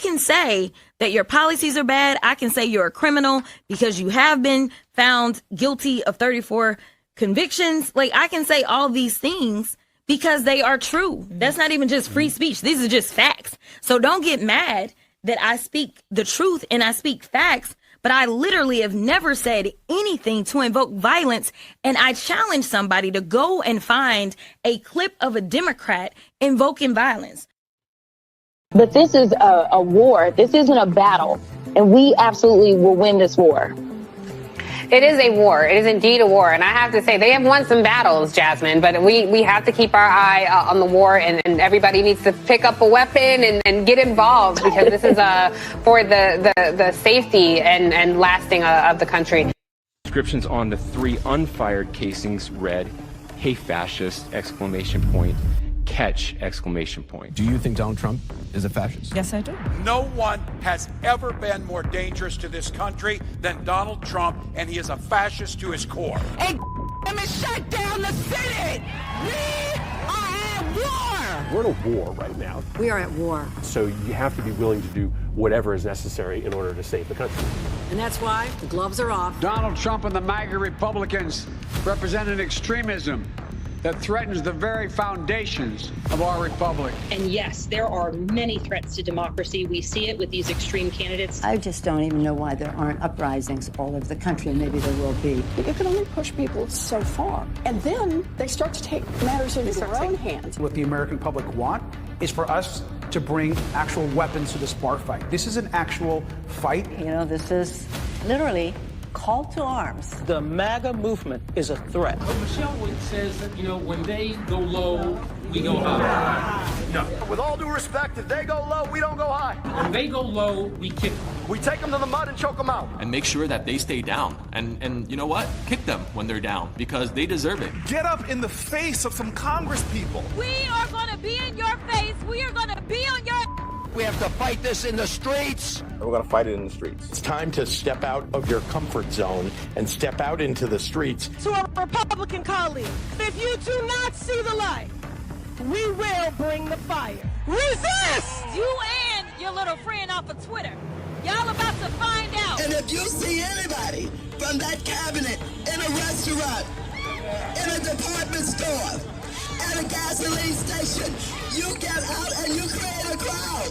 can say that your policies are bad. I can say you're a criminal because you have been found guilty of 34 convictions. Like, I can say all these things because they are true. That's not even just free speech. These are just facts. So don't get mad that I speak the truth and I speak facts, but I literally have never said anything to invoke violence. And I challenge somebody to go and find a clip of a Democrat invoking violence. But this is a war. This isn't a battle. And we absolutely will win this war. It is a war. It is indeed a war. And I have to say, they have won some battles, Jasmine, but we have to keep our eye on the war, and everybody needs to pick up a weapon and get involved, because this is for the safety and lasting of the country. Descriptions on the 3 unfired casings read, "Hey fascist!" Catch! Do you think Donald Trump is a fascist? Yes, I do. No one has ever been more dangerous to this country than Donald Trump, and he is a fascist to his core. And shut down the Senate! We are at war! We're in a war right now. We are at war. So you have to be willing to do whatever is necessary in order to save the country. And that's why the gloves are off. Donald Trump and the MAGA Republicans represent an extremism that threatens the very foundations of our republic. And yes, there are many threats to democracy. We see it with these extreme candidates. I just don't even know why there aren't uprisings all over the country, and maybe there will be. You can only push people so far, and then they start to take matters into their own hands. What the American public want is for us to bring actual weapons to this bar fight. This is an actual fight. You know, this is literally call to arms. The MAGA movement is a threat. Michelle says that, when they go low, we go high. No. With all due respect, if they go low, we don't go high. When they go low, we kick them. We take them to the mud and choke them out. And make sure that they stay down. And you know what? Kick them when they're down, because they deserve it. Get up in the face of some Congress people. We are going to be in your face. We are going to be on your... We have to fight this in the streets. We're going to fight it in the streets. It's time to step out of your comfort zone and step out into the streets. To our Republican colleagues, if you do not see the light, we will bring the fire. Resist! You and your little friend off of Twitter. Y'all about to find out. And if you see anybody from that cabinet in a restaurant, in a department store, at a gasoline station, you get out and you create a crowd.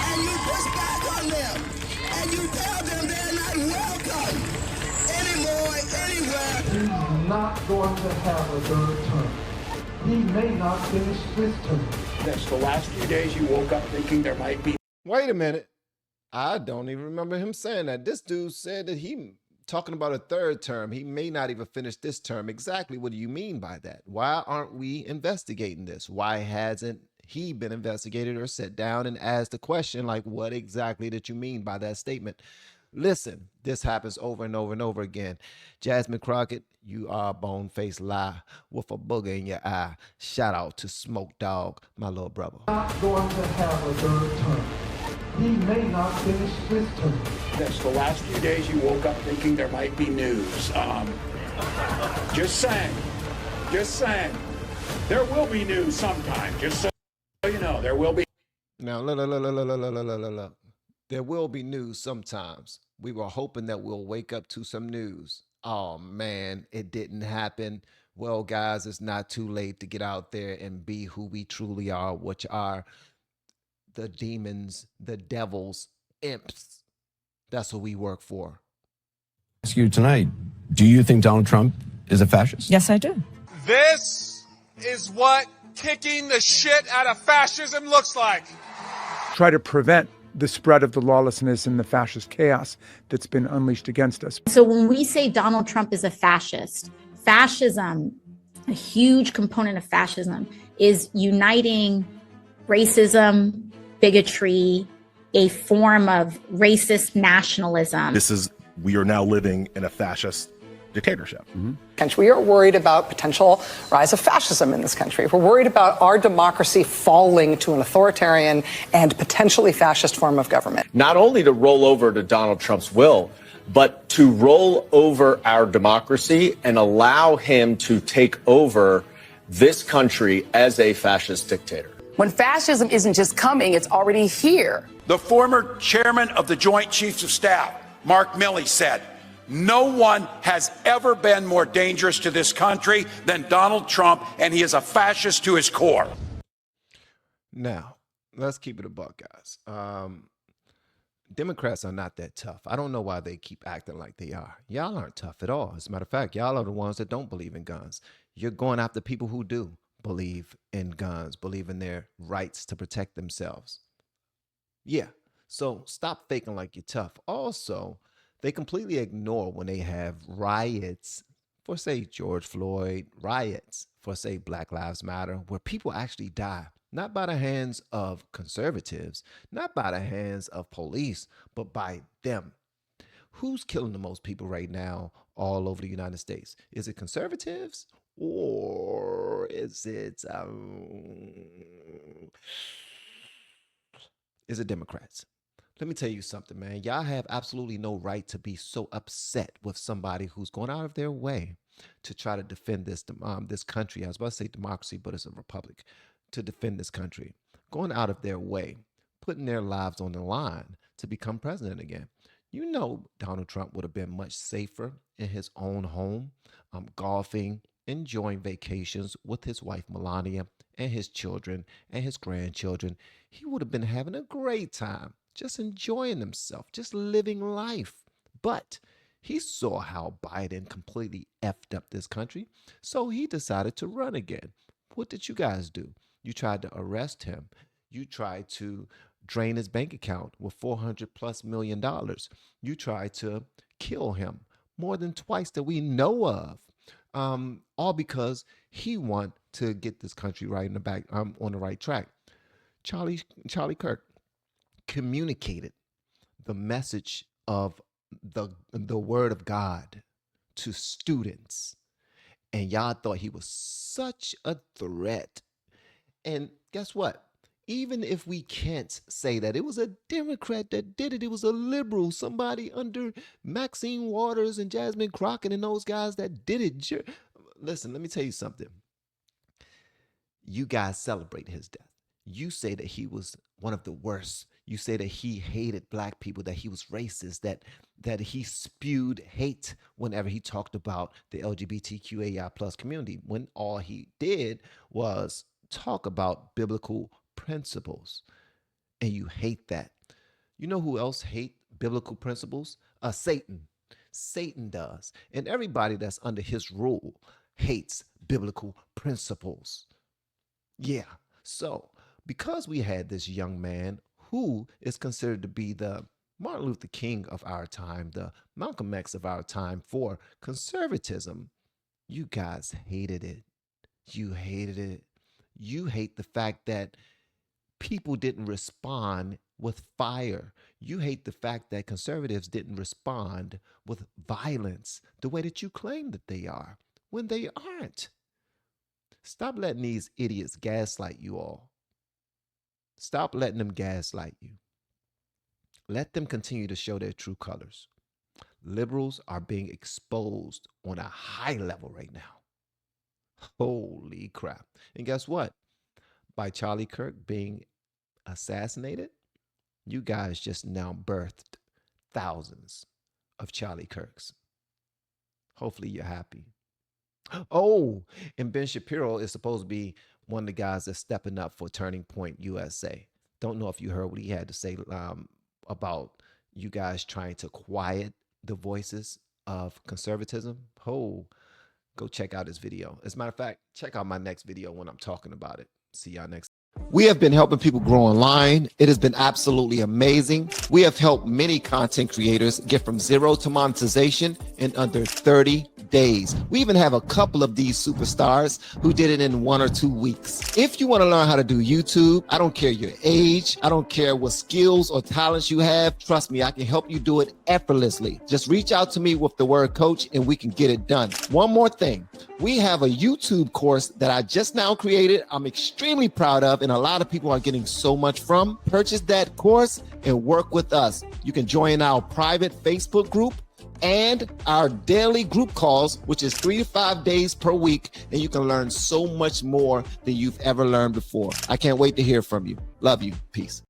And you push back on them. And you tell them they're not welcome anymore, anywhere. He's not going to have a third term. He may not finish this term. That's the last few days you woke up thinking there might be. Wait a minute. I don't even remember him saying that. This dude said that he talking about a third term. He may not even finish this term. Exactly what do you mean by that? Why aren't we investigating this? Why hasn't he been investigated or sat down and asked the question, like, what exactly did you mean by that statement? Listen, this happens over and over and over again. Jasmine Crockett, you are a bone-faced lie with a booger in your eye. Shout out to Smoke Dog, my little brother. Not going to have a third term. He may not finish this term. That's the last few days you woke up thinking there might be news. Just saying. There will be news sometime. Just so you know, there will be. Now, look. There will be news sometimes. We were hoping that we'll wake up to some news. Oh, man, it didn't happen. Well, guys, it's not too late to get out there and be who we truly are, which are the demons, the devils, imps. That's what we work for. Ask you tonight, do you think Donald Trump is a fascist? Yes, I do. This is what kicking the shit out of fascism looks like. Try to prevent the spread of the lawlessness and the fascist chaos that's been unleashed against us. So when we say Donald Trump is a fascist, fascism, a huge component of fascism is uniting racism, bigotry, a form of racist nationalism. We are now living in a fascist dictatorship. We are worried about potential rise of fascism in this country. We're worried about our democracy falling to an authoritarian and potentially fascist form of government. Not only to roll over to Donald Trump's will, but to roll over our democracy and allow him to take over this country as a fascist dictator. when fascism isn't just coming, it's already here. The former chairman of the Joint Chiefs of Staff, Mark Milley, said, "No one has ever been more dangerous to this country than Donald Trump, and he is a fascist to his core." Now, let's keep it a buck, guys. Democrats are not that tough. I don't know why they keep acting like they are. Y'all aren't tough at all. As a matter of fact, y'all are the ones that don't believe in guns. You're going after people who do believe in guns, believe in their rights to protect themselves. Yeah, so stop faking like you're tough. Also, they completely ignore when they have riots for, say, George Floyd, riots for, say, Black Lives Matter, where people actually die. Not by the hands of conservatives, not by the hands of police, but by them. Who's killing the most people right now all over the United States? Is it conservatives or is it Democrats? Let me tell you something, man. Y'all have absolutely no right to be so upset with somebody who's going out of their way to try to defend this country. I was about to say democracy, but it's a republic. To defend this country, going out of their way, putting their lives on the line to become president again. You know, Donald Trump would have been much safer in his own home, golfing, enjoying vacations with his wife Melania and his children and his grandchildren. He would have been having a great time, just enjoying himself, just living life. But he saw how Biden completely effed up this country, so he decided to run again. What did you guys do? You tried to arrest him. You tried to drain his bank account with $400+ million. You tried to kill him more than twice that we know of. All because he wanted to get this country right in the back, on the right track. Charlie Kirk communicated the message of the word of God to students, and y'all thought he was such a threat. And guess what? Even if we can't say that it was a Democrat that did it, it was a liberal, somebody under Maxine Waters and Jasmine Crockett and those guys that did it. Listen, let me tell you something. You guys celebrate his death. You say that he was one of the worst. You say that he hated black people, that he was racist, that he spewed hate whenever he talked about the LGBTQAI+ community, when all he did was talk about biblical principles. And you hate that. You know who else hate biblical principles? Satan. Satan does. And everybody that's under his rule hates biblical principles. Yeah. So because we had this young man who is considered to be the Martin Luther King of our time, the Malcolm X of our time for conservatism, you guys hated it. You hated it. You hate the fact that people didn't respond with fire. You hate the fact that conservatives didn't respond with violence the way that you claim that they are, when they aren't. Stop letting these idiots gaslight you all. Stop letting them gaslight you. Let them continue to show their true colors. Liberals are being exposed on a high level right now. Holy crap. And guess what? By Charlie Kirk being assassinated, you guys just now birthed thousands of Charlie Kirks. Hopefully you're happy. Oh, and Ben Shapiro is supposed to be one of the guys that's stepping up for Turning Point USA. Don't know if you heard what he had to say about you guys trying to quiet the voices of conservatism. Oh, go check out his video. As a matter of fact, check out my next video when I'm talking about it. See y'all next. We have been helping people grow online. It has been absolutely amazing. We have helped many content creators get from zero to monetization in under 30 days. We even have a couple of these superstars who did it in 1 or 2 weeks. If you want to learn how to do YouTube, I don't care your age, I don't care what skills or talents you have. Trust me, I can help you do it effortlessly. Just reach out to me with the word coach and we can get it done. One more thing. We have a YouTube course that I just now created. I'm extremely proud of, and a lot of people are getting so much from. Purchase that course and work with us. You can join our private Facebook group and our daily group calls, which is 3 to 5 days per week, and you can learn so much more than you've ever learned before. I can't wait to hear from you. Love you. Peace.